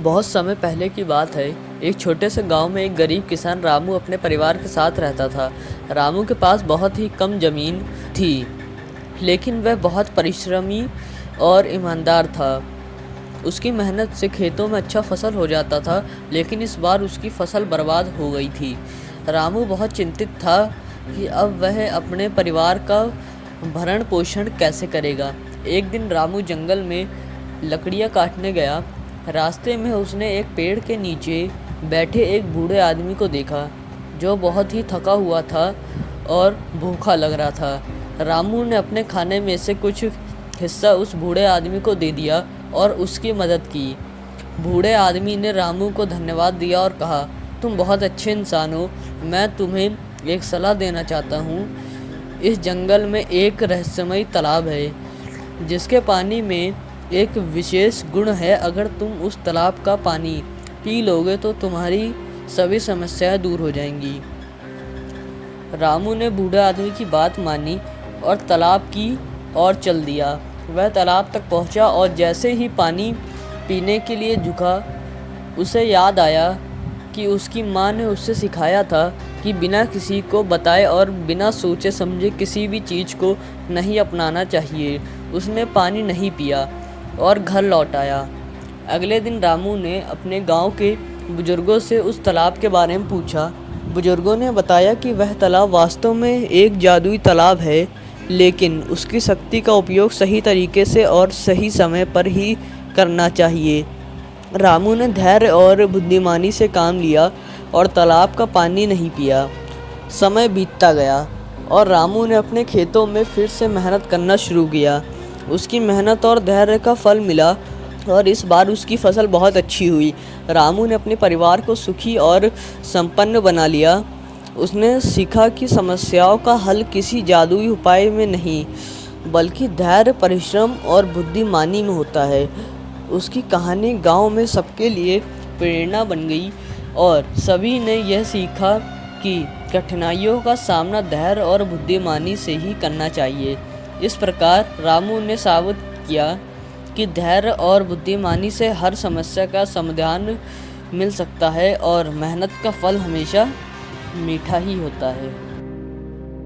बहुत समय पहले की बात है। एक छोटे से गांव में एक गरीब किसान रामू अपने परिवार के साथ रहता था। रामू के पास बहुत ही कम ज़मीन थी, लेकिन वह बहुत परिश्रमी और ईमानदार था। उसकी मेहनत से खेतों में अच्छा फसल हो जाता था, लेकिन इस बार उसकी फसल बर्बाद हो गई थी। रामू बहुत चिंतित था कि अब वह अपने परिवार का भरण पोषण कैसे करेगा। एक दिन रामू जंगल में लकड़ियाँ काटने गया। रास्ते में उसने एक पेड़ के नीचे बैठे एक बूढ़े आदमी को देखा, जो बहुत ही थका हुआ था और भूखा लग रहा था। रामू ने अपने खाने में से कुछ हिस्सा उस बूढ़े आदमी को दे दिया और उसकी मदद की। बूढ़े आदमी ने रामू को धन्यवाद दिया और कहा, तुम बहुत अच्छे इंसान हो। मैं तुम्हें एक सलाह देना चाहता हूँ। इस जंगल में एक रहस्यमयी तालाब है, जिसके पानी में एक विशेष गुण है। अगर तुम उस तालाब का पानी पी लोगे तो तुम्हारी सभी समस्याएं दूर हो जाएंगी। रामू ने बूढ़े आदमी की बात मानी और तालाब की ओर चल दिया। वह तालाब तक पहुंचा और जैसे ही पानी पीने के लिए झुका, उसे याद आया कि उसकी माँ ने उससे सिखाया था कि बिना किसी को बताए और बिना सोचे समझे किसी भी चीज़ को नहीं अपनाना चाहिए। उसने पानी नहीं पिया और घर लौट आया। अगले दिन रामू ने अपने गांव के बुजुर्गों से उस तालाब के बारे में पूछा। बुजुर्गों ने बताया कि वह तालाब वास्तव में एक जादुई तालाब है, लेकिन उसकी शक्ति का उपयोग सही तरीके से और सही समय पर ही करना चाहिए। रामू ने धैर्य और बुद्धिमानी से काम लिया और तालाब का पानी नहीं पिया। समय बीतता गया और रामू ने अपने खेतों में फिर से मेहनत करना शुरू किया। उसकी मेहनत और धैर्य का फल मिला और इस बार उसकी फसल बहुत अच्छी हुई। रामू ने अपने परिवार को सुखी और संपन्न बना लिया। उसने सीखा कि समस्याओं का हल किसी जादुई उपाय में नहीं, बल्कि धैर्य, परिश्रम और बुद्धिमानी में होता है। उसकी कहानी गांव में सबके लिए प्रेरणा बन गई और सभी ने यह सीखा कि कठिनाइयों का सामना धैर्य और बुद्धिमानी से ही करना चाहिए। इस प्रकार रामू ने साबित किया कि धैर्य और बुद्धिमानी से हर समस्या का समाधान मिल सकता है और मेहनत का फल हमेशा मीठा ही होता है।